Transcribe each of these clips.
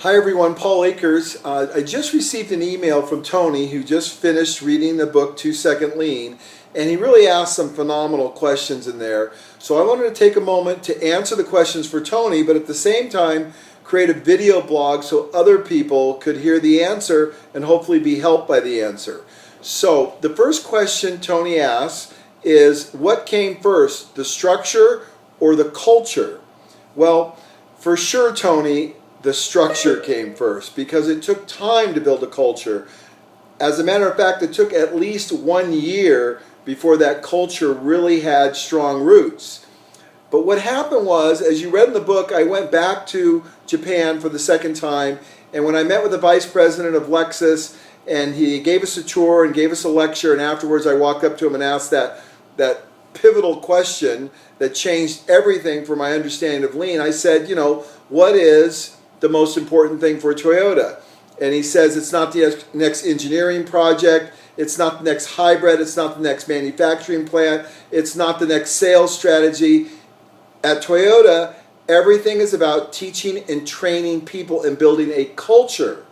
Hi everyone, Paul Akers. I just received an email from Tony, who just finished reading the book 2 Second Lean, and he really asked some phenomenal questions in there. So I wanted to take a moment to answer the questions for Tony, but at the same time create a video blog so other people could hear the answer and hopefully be helped by the answer. So the first question Tony asks is, what came first, the structure or the culture? Well, for sure, Tony, the structure came first because it took time to build a culture. As a matter of fact, it took at least 1 year before that culture really had strong roots. But what happened was, as you read in the book, I went back to Japan for the second time, and when I met with the vice president of Lexus, and he gave us a tour and gave us a lecture, and afterwards I walked up to him and asked that pivotal question that changed everything for my understanding of lean. I said, what is the most important thing for Toyota? And he says it's not the next engineering project, it's not the next hybrid, it's not the next manufacturing plant, it's not the next sales strategy. At Toyota, everything is about teaching and training people and building a culture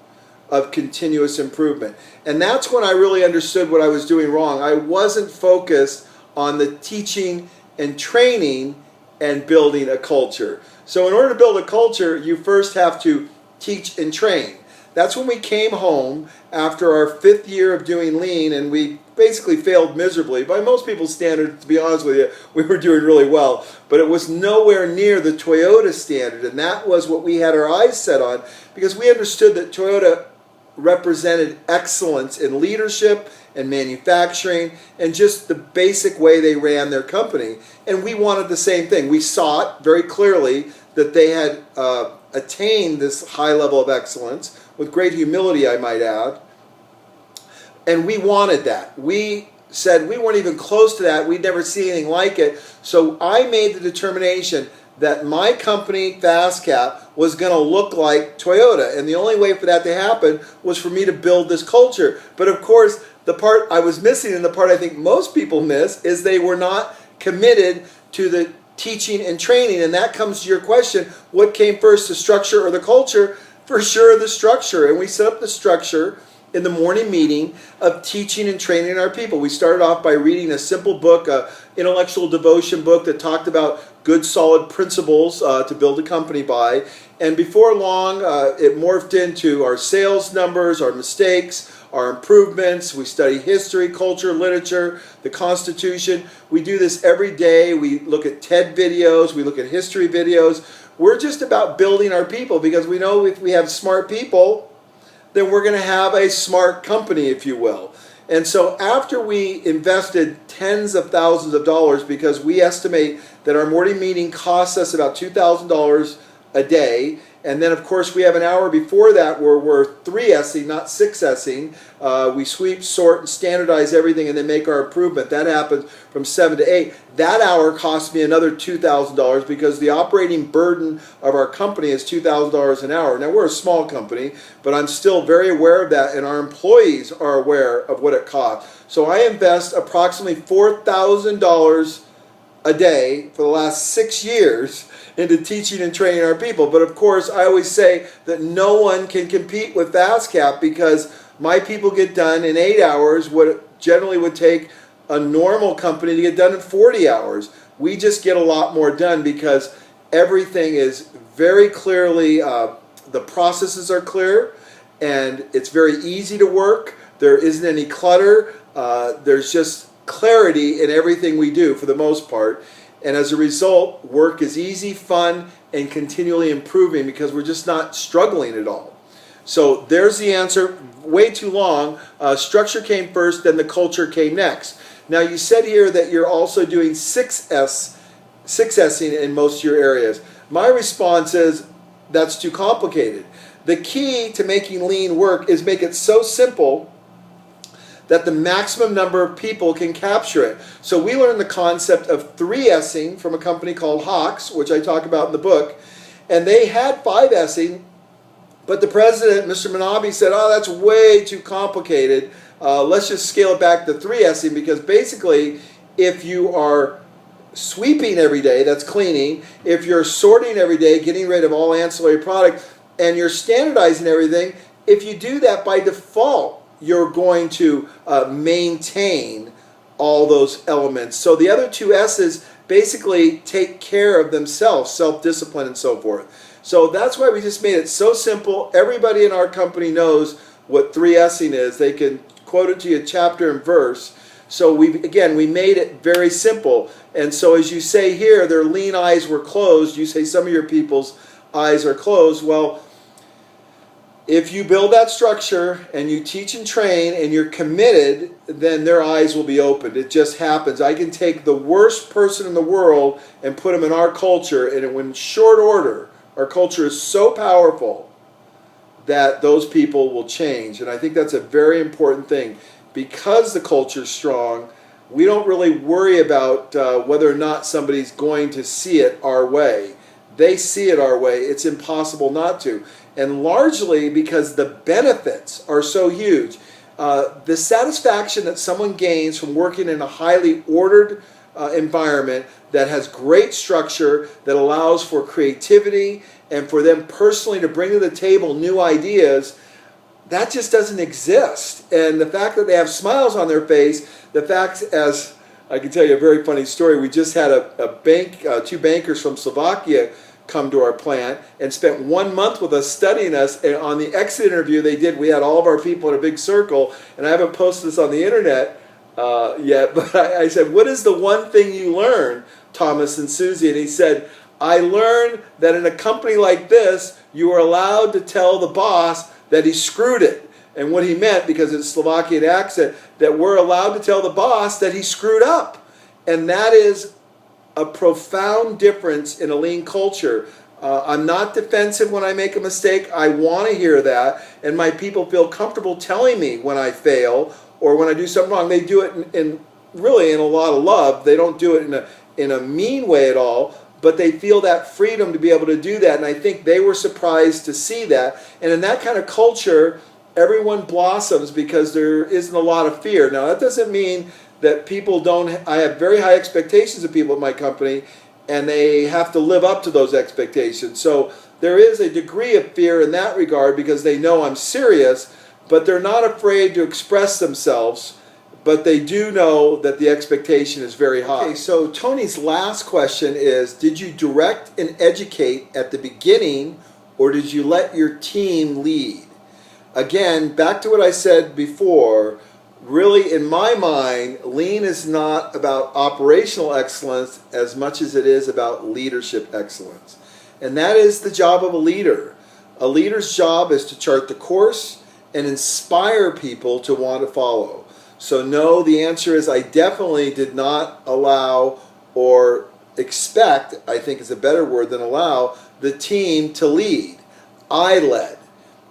of continuous improvement. And that's when I really understood what I was doing wrong. I wasn't focused on the teaching and training and building a culture. So in order to build a culture, you first have to teach and train. That's when we came home after our 5th year of doing lean, and we basically failed miserably. By most people's standards, to be honest with you, we were doing really well, but it was nowhere near the Toyota standard, and that was what we had our eyes set on, because we understood that Toyota represented excellence in leadership and manufacturing and just the basic way they ran their company. And we wanted the same thing. We saw it very clearly that they had attained this high level of excellence with great humility, I might add. And we wanted that. We said we weren't even close to that. We'd never seen anything like it. So I made the determination that my company, FastCap, was going to look like Toyota. And the only way for that to happen was for me to build this culture. But of course, the part I was missing, and the part I think most people miss, is they were not committed to the teaching and training. And that comes to your question, what came first, the structure or the culture? For sure, the structure. And we set up the structure in the morning meeting of teaching and training our people. We started off by reading a simple book, an intellectual devotion book that talked about good solid principles to build a company by. And before long, it morphed into our sales numbers, our mistakes, our improvements. We study history, culture, literature, the Constitution. We do this every day. We look at TED videos. We look at history videos. We're just about building our people, because we know if we have smart people, then we're going to have a smart company, if you will. And so after we invested tens of thousands of dollars, because we estimate that our morning meeting costs us about $2,000 a day, and then of course we have an hour before that where we're 3S'ing, not 6S'ing. We sweep, sort, and standardize everything and then make our improvement. That happens from 7 to 8. That hour costs me another $2,000 because the operating burden of our company is $2,000 an hour. Now we're a small company, but I'm still very aware of that, and our employees are aware of what it costs. So I invest approximately $4,000 a day for the last 6 years into teaching and training our people. But of course, I always say that no one can compete with FastCap, because my people get done in 8 hours what generally would take a normal company to get done in 40 hours. We just get a lot more done because everything is very clearly, the processes are clear, and it's very easy to work. There isn't any clutter. There's just clarity in everything we do for the most part. And as a result, work is easy, fun, and continually improving because we're just not struggling at all. So there's the answer. Way too long. Structure came first, then the culture came next. Now you said here that you're also doing 6S'ing in most of your areas. My response is that's too complicated. The key to making lean work is make it so simple that the maximum number of people can capture it. So we learned the concept of 3S'ing from a company called Hawks, which I talk about in the book, and they had 5S'ing, but the president, Mr. Manabe, said, oh, that's way too complicated. Let's just scale it back to 3S'ing, because basically if you are sweeping every day, that's cleaning, if you're sorting every day, getting rid of all ancillary product, and you're standardizing everything, if you do that by default, you're going to maintain all those elements. So the other two S's basically take care of themselves, self-discipline and so forth. So that's why we just made it so simple. Everybody in our company knows what 3S'ing is. They can quote it to you chapter and verse. So we made it very simple. And so as you say here, their lean eyes were closed. You say some of your people's eyes are closed. Well, if you build that structure and you teach and train and you're committed, then their eyes will be opened. It just happens. I can take the worst person in the world and put them in our culture, and in short order, our culture is so powerful that those people will change. And I think that's a very important thing. Because the culture is strong, we don't really worry about whether or not somebody's going to see it our way. They see it our way. It's impossible not to. And largely because the benefits are so huge. The satisfaction that someone gains from working in a highly ordered environment that has great structure, that allows for creativity and for them personally to bring to the table new ideas, that just doesn't exist. And the fact that they have smiles on their face, the fact, as I can tell you a very funny story, we just had two bankers from Slovakia come to our plant and spent 1 month with us studying us. And on the exit interview we had all of our people in a big circle, and I haven't posted this on the internet yet, but I said, what is the one thing you learned, Thomas and Susie? And he said, I learned that in a company like this, you are allowed to tell the boss that he screwed it. And what he meant, because it's Slovakian accent, that we're allowed to tell the boss that he screwed up. And that is a profound difference in a lean culture. I'm not defensive when I make a mistake. I want to hear that. And my people feel comfortable telling me when I fail or when I do something wrong. They do it in really in a lot of love. They don't do it in a mean way at all. But they feel that freedom to be able to do that. And I think they were surprised to see that. And in that kind of culture, everyone blossoms because there isn't a lot of fear. Now, that doesn't mean that people don't. I have very high expectations of people at my company, and they have to live up to those expectations. So there is a degree of fear in that regard because they know I'm serious, but they're not afraid to express themselves. But they do know that the expectation is very high. Okay, so Tony's last question is, did you direct and educate at the beginning, or did you let your team lead? Again, back to what I said before, really in my mind, lean is not about operational excellence as much as it is about leadership excellence. And that is the job of a leader. A leader's job is to chart the course and inspire people to want to follow. So no, the answer is I definitely did not allow or expect, I think is a better word than allow, the team to lead. I led.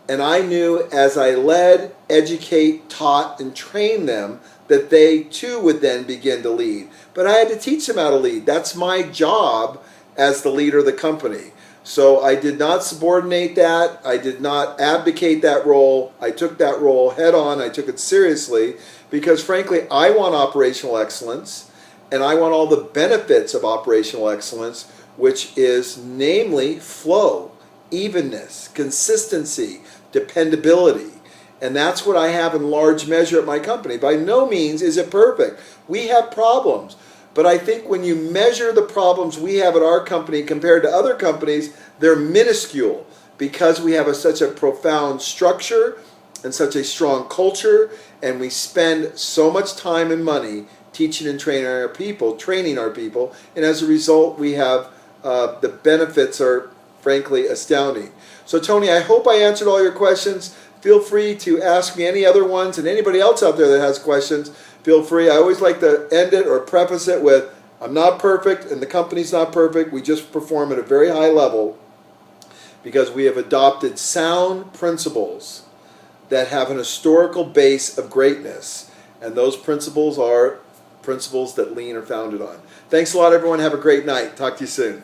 And I knew as I led, educate, taught, and trained them that they too would then begin to lead. But I had to teach them how to lead. That's my job as the leader of the company. So I did not subordinate that. I did not abdicate that role. I took that role head on. I took it seriously because frankly, I want operational excellence and I want all the benefits of operational excellence, which is namely flow, evenness, consistency, dependability. And that's what I have in large measure at my company. By no means is it perfect. We have problems. But I think when you measure the problems we have at our company compared to other companies, they're minuscule because we have such a profound structure and such a strong culture, and we spend so much time and money teaching and training our people, and as a result, we have the benefits are frankly astounding. So Tony, I hope I answered all your questions. Feel free to ask me any other ones, and anybody else out there that has questions, feel free. I always like to end it or preface it with, I'm not perfect and the company's not perfect. We just perform at a very high level because we have adopted sound principles that have an historical base of greatness. And those principles are principles that Lean are founded on. Thanks a lot, everyone. Have a great night. Talk to you soon.